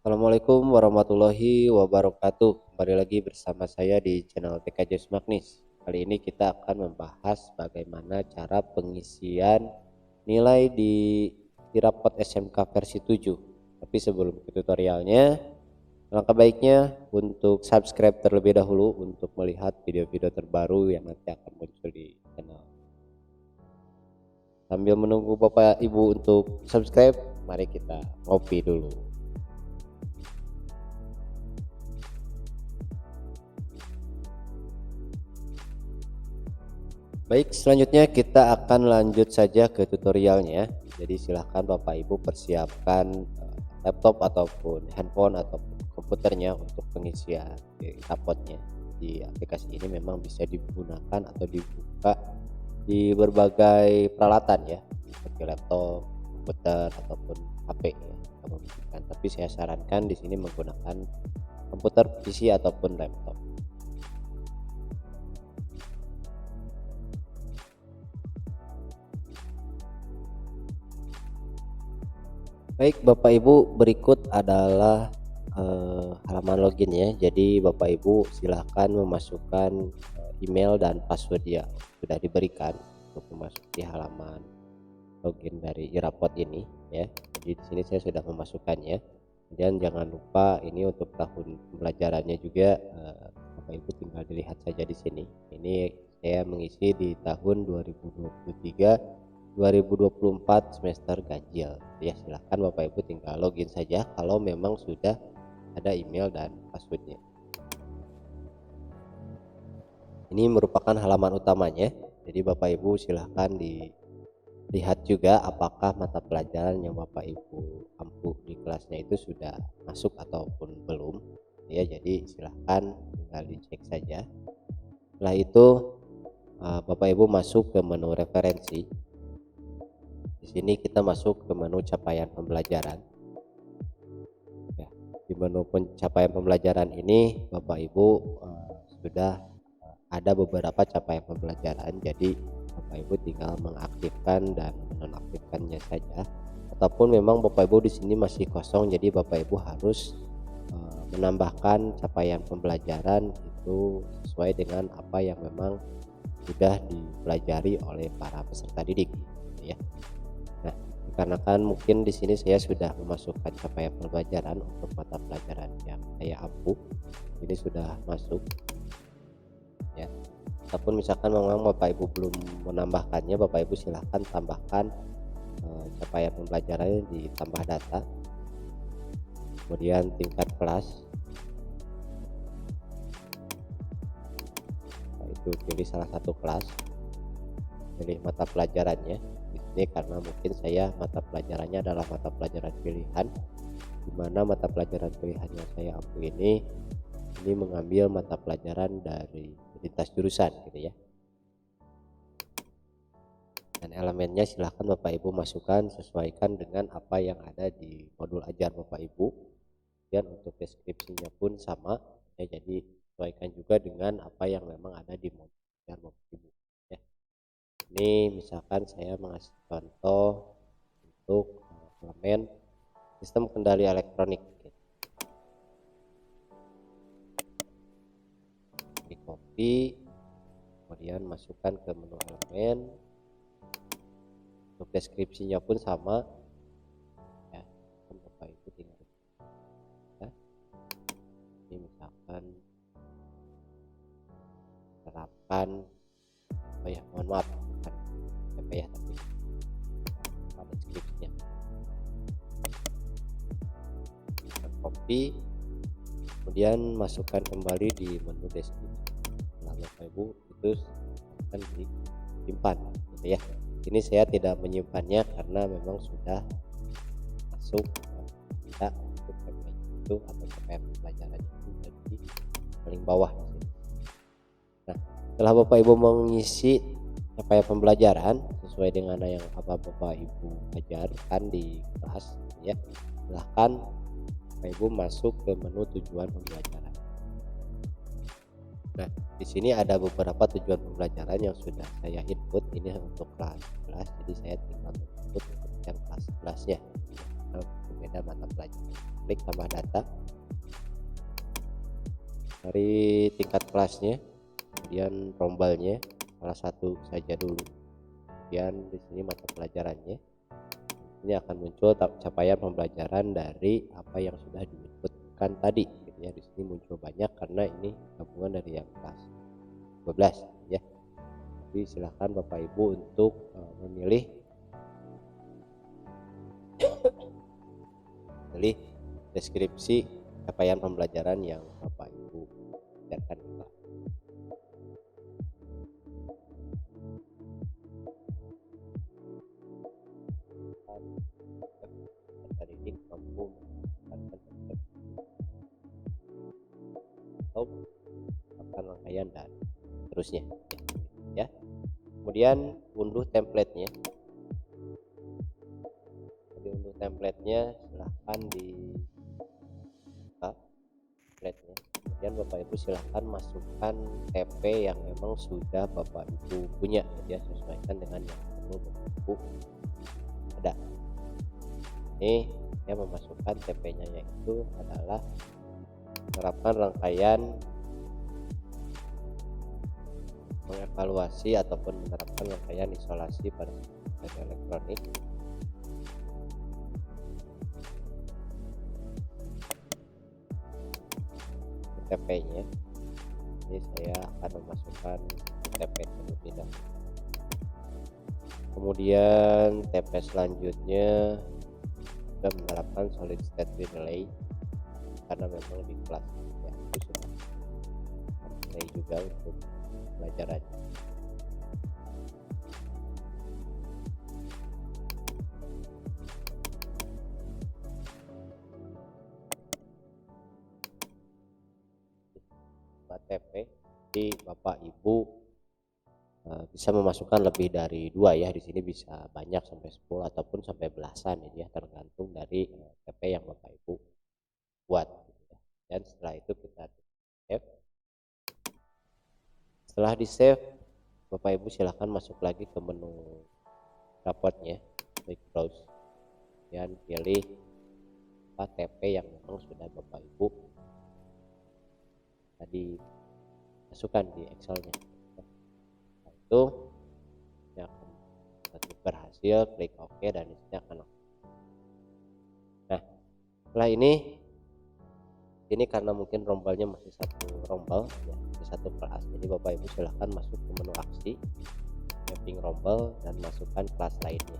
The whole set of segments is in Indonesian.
Assalamualaikum warahmatullahi wabarakatuh. Kembali lagi bersama saya di channel TK Jus Magnis. Kali ini kita akan membahas bagaimana cara pengisian nilai di rapot SMK versi 7. Tapi sebelum ke tutorialnya, alangkah baiknya untuk subscribe terlebih dahulu untuk melihat video-video terbaru yang nanti akan muncul di channel. Sambil menunggu Bapak Ibu untuk subscribe, mari kita ngopi dulu. Baik, selanjutnya kita akan lanjut saja ke tutorialnya. Jadi silahkan Bapak Ibu persiapkan laptop ataupun handphone ataupun komputernya untuk pengisian rapotnya. Di aplikasi ini memang bisa digunakan atau dibuka di berbagai peralatan ya, seperti laptop, komputer ataupun HP ya. Tapi saya sarankan di sini menggunakan komputer PC ataupun laptop. Baik Bapak Ibu, berikut adalah halaman login ya. Jadi Bapak Ibu silahkan memasukkan email dan password yang sudah diberikan untuk memasuki halaman login dari e-rapot ini ya. Jadi di sini saya sudah memasukkannya. Kemudian jangan lupa ini untuk tahun pembelajarannya juga, Bapak Ibu tinggal dilihat saja di sini. Ini saya mengisi di tahun 2023 2024 semester ganjil ya. Silahkan Bapak Ibu tinggal login saja kalau memang sudah ada email dan passwordnya. Ini merupakan halaman utamanya, jadi Bapak Ibu silahkan dilihat juga apakah mata pelajaran yang Bapak Ibu ampu di kelasnya itu sudah masuk ataupun belum ya. Jadi silahkan tinggal dicek saja. Setelah itu Bapak Ibu masuk ke menu referensi. Di sini kita masuk ke menu capaian pembelajaran. Ya, di menu pencapaian pembelajaran ini Bapak Ibu sudah ada beberapa capaian pembelajaran. Jadi Bapak Ibu tinggal mengaktifkan dan menonaktifkannya saja. Ataupun memang Bapak Ibu di sini masih kosong, jadi Bapak Ibu harus menambahkan capaian pembelajaran itu sesuai dengan apa yang memang sudah dipelajari oleh para peserta didik ya. Nah, dikarenakan mungkin di sini saya sudah memasukkan capaian pembelajaran untuk mata pelajaran yang saya ampu, ini sudah masuk ya. Ataupun misalkan memang Bapak Ibu belum menambahkannya, Bapak Ibu silahkan tambahkan capaian pembelajarannya di tambah data, kemudian tingkat kelas, nah, itu pilih salah satu kelas, pilih mata pelajarannya. Ini karena mungkin saya mata pelajarannya adalah mata pelajaran pilihan, di mana mata pelajaran pilihan yang saya ampu ini mengambil mata pelajaran dari lintas jurusan gitu ya. Dan elemennya silahkan Bapak Ibu masukkan, sesuaikan dengan apa yang ada di modul ajar Bapak Ibu. Dan untuk deskripsinya pun sama ya, jadi sesuaikan juga dengan apa yang memang ada di modul ajar Bapak Ibu. Ini misalkan saya mengasih contoh untuk elemen sistem kendali elektronik. Di copy, kemudian masukkan ke menu elemen. Untuk deskripsinya pun sama ya, Bapak Ibu tinggal ya. Ini misalkan terapkan, oh ya mohon maaf apa ya, tapi ada deskripsinya. Kita copy, kemudian masukkan kembali di menu deskripsi. Setelah Bapak Ibu itu akan disimpan gitu ya. Ini saya tidak menyimpannya karena memang sudah masuk kita untuk itu atau capaian pembelajaran itu di paling bawah. Nah, setelah Bapak Ibu mengisi capaian pembelajaran sesuai dengan yang apa Bapak Ibu ajarkan di kelas ya, silahkan Bapak Ibu masuk ke menu tujuan pembelajaran. Nah, di sini ada beberapa tujuan pembelajaran yang sudah saya input. Ini untuk kelas 11, jadi saya tinggal input untuk yang kelas 11 ya. beda mata pelajaran. Klik tambah data dari tingkat kelasnya, kemudian rombelnya salah satu saja dulu, kemudian di sini mata pelajarannya. Ini akan muncul capaian pembelajaran dari apa yang sudah diinputkan tadi gitu ya. Di sini muncul banyak karena ini gabungan dari yang kelas 12 ya. Jadi silahkan Bapak Ibu untuk memilih deskripsi capaian pembelajaran yang Bapak Ibu ajarkan. Ini mampu atau akan rangkaian dan terusnya ya. Kemudian unduh templatenya. Jadi unduh templatenya silahkan di templatenya. Kemudian Bapak Ibu silahkan masukkan TP yang memang sudah Bapak Ibu punya ya, sesuaikan dengan yang perlu Bapak Ibu ada. Ini yang memasukkan TP-nya yaitu adalah menerapkan rangkaian mengevaluasi ataupun menerapkan rangkaian isolasi pada elektronik. TP-nya ini saya akan memasukkan TP terlebih dahulu. Kemudian TP selanjutnya kita menerapkan solid state relay karena memang di kelas ya, itu sudah relay juga untuk pelajaran. TP di Bapak Ibu bisa memasukkan lebih dari 2 ya. Di sini bisa banyak sampai 10 ataupun sampai belasan ya, tergantung dari TP yang Bapak Ibu buat dan setelah itu kita save. Setelah di save, Bapak Ibu silahkan masuk lagi ke menu raportnya, klik browse dan pilih TP yang memang sudah Bapak Ibu tadi masukkan di Excelnya. Itu ya, akan berhasil, klik OK dan ini akan. Nah, setelah ini karena mungkin rombelnya masih satu rombel ya, masih satu kelas, jadi Bapak Ibu silahkan masuk ke menu aksi, mapping rombel dan masukkan kelas lainnya.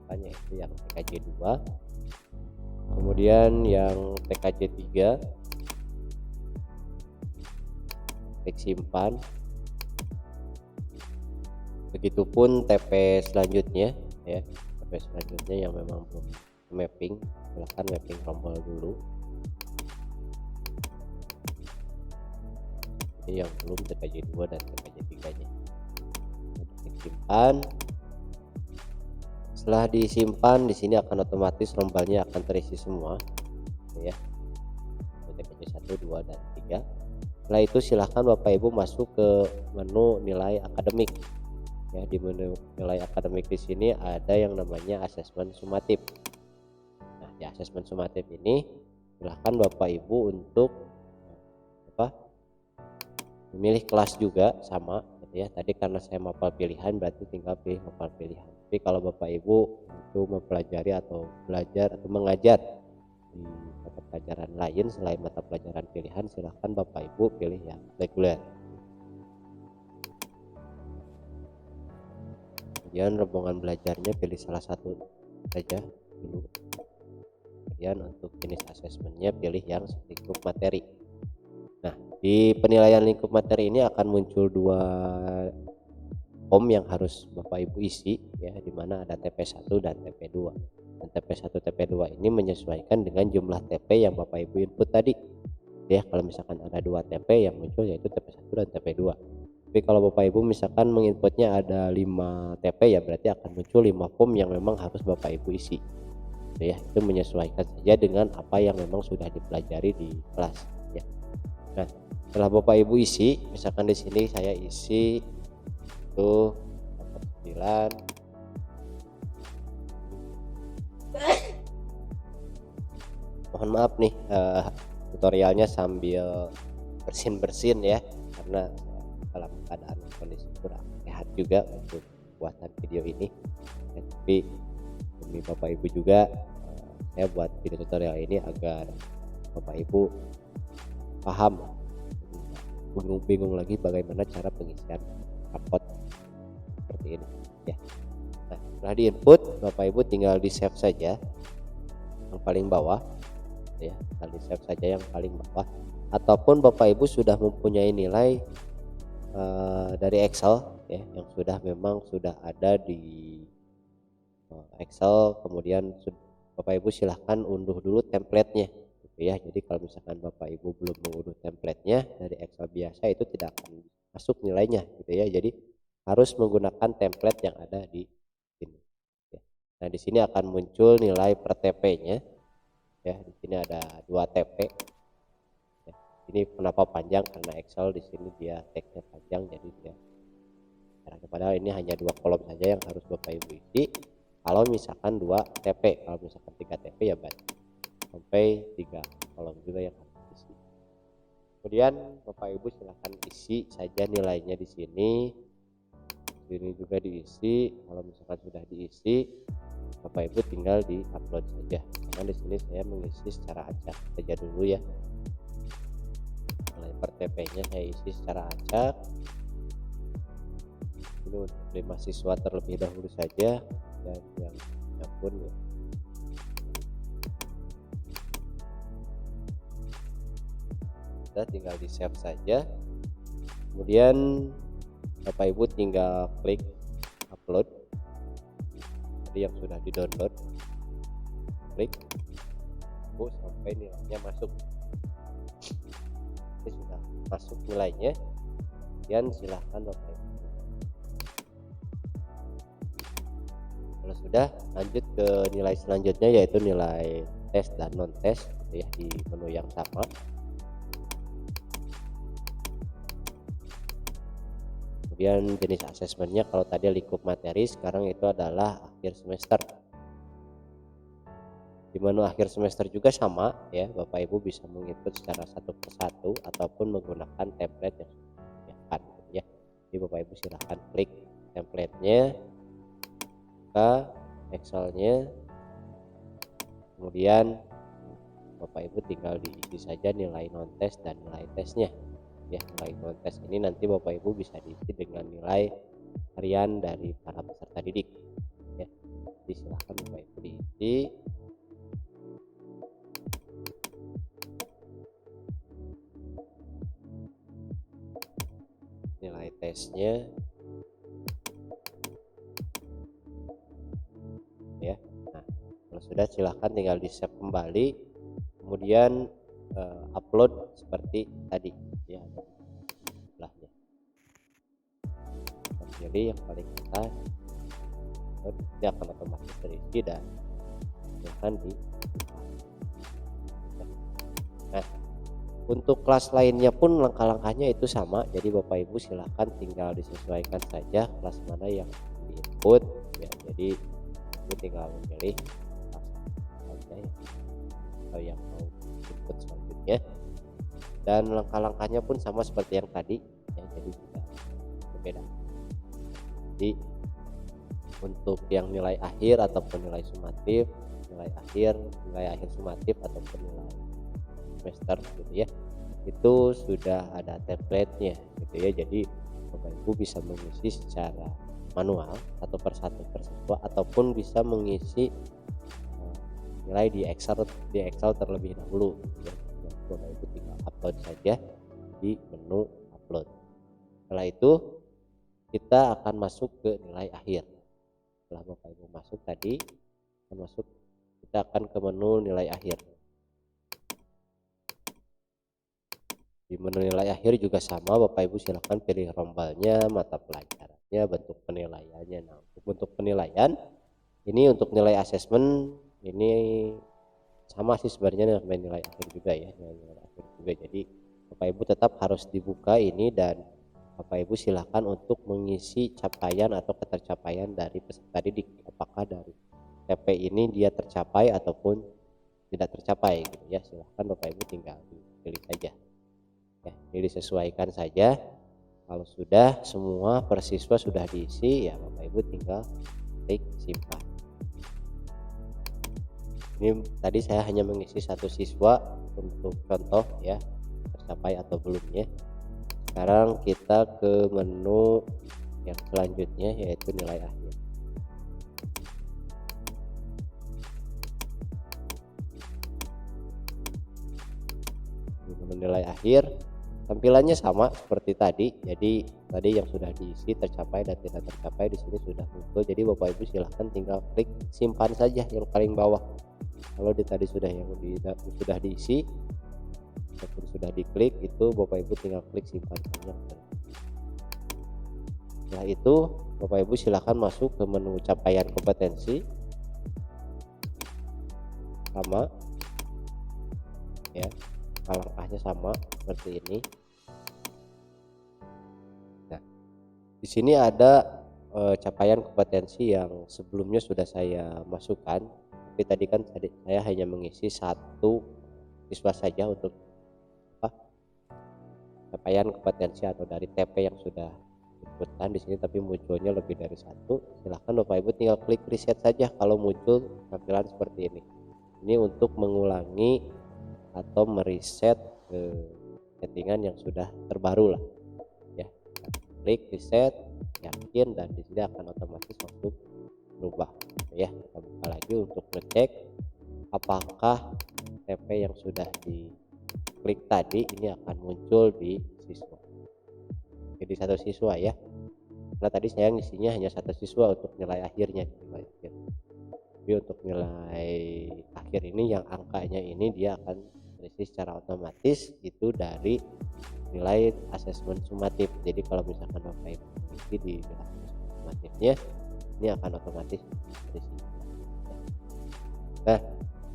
Hanya itu yang TKJ 2, kemudian yang TKJ 3 klik simpan. Begitupun TP selanjutnya ya, TP selanjutnya yang memang belum mapping, silahkan mapping rombel dulu. Ini yang belum TKJ 2 dan TKJ 3 nya klik simpan. Setelah disimpan, di sini akan otomatis rombelnya akan terisi semua ya, TKJ 1, 2 dan 3. Setelah itu silahkan Bapak Ibu masuk ke menu nilai akademik ya. Di menu nilai akademik di sini ada yang namanya asesmen sumatif. Nah, di asesmen sumatif ini silahkan Bapak Ibu untuk memilih kelas juga sama gitu ya. Tadi karena saya mapel pilihan berarti tinggal pilih mapel pilihan. Tapi kalau Bapak Ibu untuk mempelajari atau belajar atau mengajar di mata pelajaran lain selain mata pelajaran pilihan, silahkan Bapak Ibu pilih yang reguler. Kemudian rombongan belajarnya pilih salah satu saja dulu. Kemudian untuk jenis asesmennya pilih yang lingkup materi. Nah, di penilaian lingkup materi ini akan muncul 2 form yang harus Bapak Ibu isi ya, dimana ada TP1 dan TP2. Dan TP1 TP2 ini menyesuaikan dengan jumlah TP yang Bapak Ibu input tadi ya. Kalau misalkan ada 2 TP yang muncul yaitu TP1 dan TP2. Tapi kalau Bapak Ibu misalkan menginputnya ada 5 TP ya, berarti akan muncul 5 form yang memang harus Bapak Ibu isi ya. Itu menyesuaikan saja dengan apa yang memang sudah dipelajari di kelas ya. Nah, setelah Bapak Ibu isi, misalkan di sini saya isi itu 9 mohon maaf nih tutorialnya sambil bersin-bersin ya, karena dalam keadaan kondisi kurang sehat juga untuk buatan video ini ya, tapi demi Bapak Ibu juga saya buat video tutorial ini agar Bapak Ibu paham, bingung lagi bagaimana cara pengisian rapot seperti ini ya. Nah, setelah di input Bapak Ibu tinggal di save saja yang paling bawah ya, tinggal di save saja yang paling bawah, ataupun Bapak Ibu sudah mempunyai nilai dari Excel ya, yang memang sudah ada di Excel, kemudian Bapak Ibu silahkan unduh dulu templatenya gitu ya. Jadi kalau misalkan Bapak Ibu belum mengunduh templatenya dari Excel biasa, itu tidak akan masuk nilainya gitu ya. Jadi harus menggunakan template yang ada di sini ya. Nah, di sini akan muncul nilai per TP-nya ya. Di sini ada 2 TP ya. Ini kenapa panjang, karena Excel di sini dia tag-nya panjang, jadi dia padahal ini hanya 2 kolom saja yang harus Bapak Ibu isi. Kalau misalkan 2 TP, kalau misalkan 3 TP ya banyak, sampai 3 kolom juga yang harus diisi. Kemudian Bapak Ibu silahkan isi saja nilainya di sini. Ini juga diisi. Kalau misalkan sudah diisi, Bapak Ibu tinggal di upload saja. Karena di sini saya mengisi secara acak saja dulu ya. Nilai per TP-nya saya isi secara acak. Ini untuk 5 siswa terlebih dahulu saja, dan yang pun ya. Kita tinggal di save saja. Kemudian Bapak Ibu tinggal klik upload tadi yang sudah di download, klik sampai nilainya masuk. Ini sudah masuk nilainya, dan silahkan Bapak Ibu. Kalau sudah, lanjut ke nilai selanjutnya, yaitu nilai tes dan non tes ya, di menu yang sama. Kemudian jenis asesmennya, kalau tadi lingkup materi, sekarang itu adalah akhir semester. Di menu akhir semester juga sama ya, Bapak Ibu bisa menginput secara satu persatu ataupun menggunakan template yang sudah disediakan ya. Jadi Bapak Ibu silahkan klik templatenya, buka Excelnya, kemudian Bapak Ibu tinggal diisi saja nilai non tes dan nilai tesnya ya. Nilai non tes ini nanti Bapak Ibu bisa diisi dengan nilai harian dari para peserta didik ya. Jadi silahkan Bapak Ibu diisi. Nilai tesnya ya. Nah, kalau sudah silahkan tinggal di save kembali, kemudian upload seperti tadi ya, sebelahnya. Jadi yang paling atas dia akan otomatis terisi dan silahkan di. Nah, untuk kelas lainnya pun langkah-langkahnya itu sama, jadi Bapak Ibu silahkan tinggal disesuaikan saja kelas mana yang di input ya. Jadi Ibu tinggal memilih kelas saja ya, atau yang mau input selanjutnya, dan langkah-langkahnya pun sama seperti yang tadi ya, jadi tidak berbeda. Jadi untuk yang nilai akhir ataupun nilai sumatif, nilai akhir sumatif ataupun nilai semester gitu ya, itu sudah ada template-nya gitu ya. Jadi Bapak Ibu bisa mengisi secara manual atau persatu ataupun bisa mengisi nilai di Excel terlebih dahulu ya. Bapak Ibu tinggal upload saja di menu upload. Setelah itu kita akan masuk ke nilai akhir. Setelah Bapak Ibu masuk tadi, kita akan ke menu nilai akhir. Di menu nilai akhir juga sama, Bapak Ibu silahkan pilih rombalnya, mata pelajarannya, bentuk penilaiannya. Nah, untuk bentuk penilaian ini untuk nilai asesmen ini sama sih sebenarnya dengan nilai akhir juga ya, nilai akhir juga. Jadi Bapak Ibu tetap harus dibuka ini, dan Bapak Ibu silahkan untuk mengisi capaian atau ketercapaian dari peserta didik, apakah dari TP ini dia tercapai ataupun tidak tercapai gitu ya, silahkan Bapak Ibu tinggal dipilih saja ya, ini disesuaikan saja. Kalau sudah semua per siswa sudah diisi ya, Bapak Ibu tinggal klik simpan. Ini tadi saya hanya mengisi satu siswa untuk contoh ya, tercapai atau belumnya. Sekarang kita ke menu yang selanjutnya, yaitu nilai akhir. Di menu nilai akhir tampilannya sama seperti tadi. Jadi tadi yang sudah diisi tercapai dan tidak tercapai di sini sudah muncul. Jadi Bapak Ibu silahkan tinggal klik simpan saja yang paling bawah. Kalau tadi sudah sudah diisi ataupun sudah diklik, itu Bapak Ibu tinggal klik simpan saja. Setelah itu Bapak Ibu silahkan masuk ke menu capaian kompetensi, sama ya, langkahnya sama seperti ini. Nah, di sini ada capaian kompetensi yang sebelumnya sudah saya masukkan, tapi tadi kan saya hanya mengisi satu siswa saja untuk capaian kompetensi atau dari TP yang sudah disebutkan di sini, tapi munculnya lebih dari satu. Silahkan Bapak Ibu tinggal klik reset saja kalau muncul tampilan seperti ini. Ini untuk mengulangi atau mereset settingan yang sudah terbaru lah ya. Klik reset, yakin, dan di sini akan otomatis masuk berubah ya. Kita buka lagi untuk ngecek apakah TP yang sudah diklik tadi ini akan muncul di siswa, jadi satu siswa ya, karena tadi saya ngisinya hanya satu siswa untuk nilai akhirnya. Jadi untuk nilai akhir ini yang angkanya ini dia akan terisi secara otomatis itu dari nilai asesmen sumatif. Jadi kalau misalkan Bapak Ibu mengisi di nilai sumatifnya, ini akan otomatis terisi. Nah,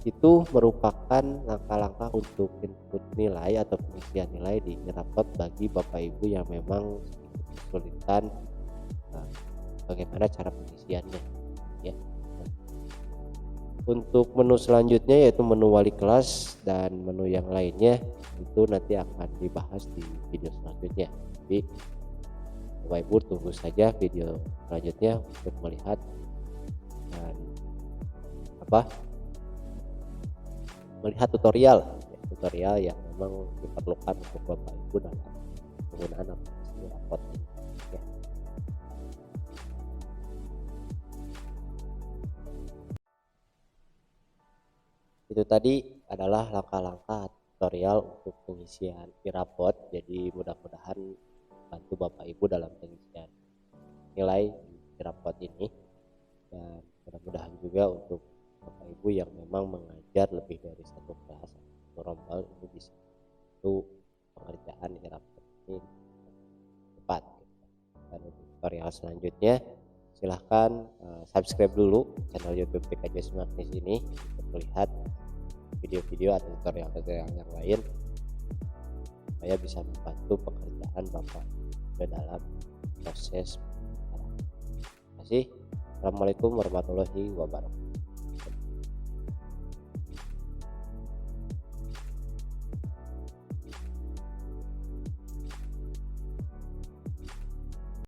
itu merupakan langkah-langkah untuk input nilai atau pengisian nilai di rapot bagi Bapak Ibu yang memang kesulitan bagaimana cara pengisiannya ya. Untuk menu selanjutnya yaitu menu wali kelas dan menu yang lainnya itu nanti akan dibahas di video selanjutnya. Jadi Bapak Ibu tunggu saja video selanjutnya untuk melihat dan melihat tutorial yang memang diperlukan untuk Bapak Ibu dalam penggunaan aplikasi rapot ya. Itu tadi adalah langkah-langkah tutorial untuk pengisian e-rapot. Jadi mudah-mudahan bantu Bapak Ibu dalam pengisian nilai e-rapot ini, dan mudah-mudahan juga untuk Bapak Ibu yang memang mengajar lebih dari satu kelas atau rombel ini bisa itu pengerjaan e-rapot ini cepat. Dan untuk tutorial selanjutnya silahkan subscribe dulu channel YouTube PKJ Magnis ini untuk melihat video-video atau tutorial yang lain supaya bisa membantu pekerjaan Bapak ke dalam proses. Terima kasih. Assalamualaikum warahmatullahi wabarakatuh.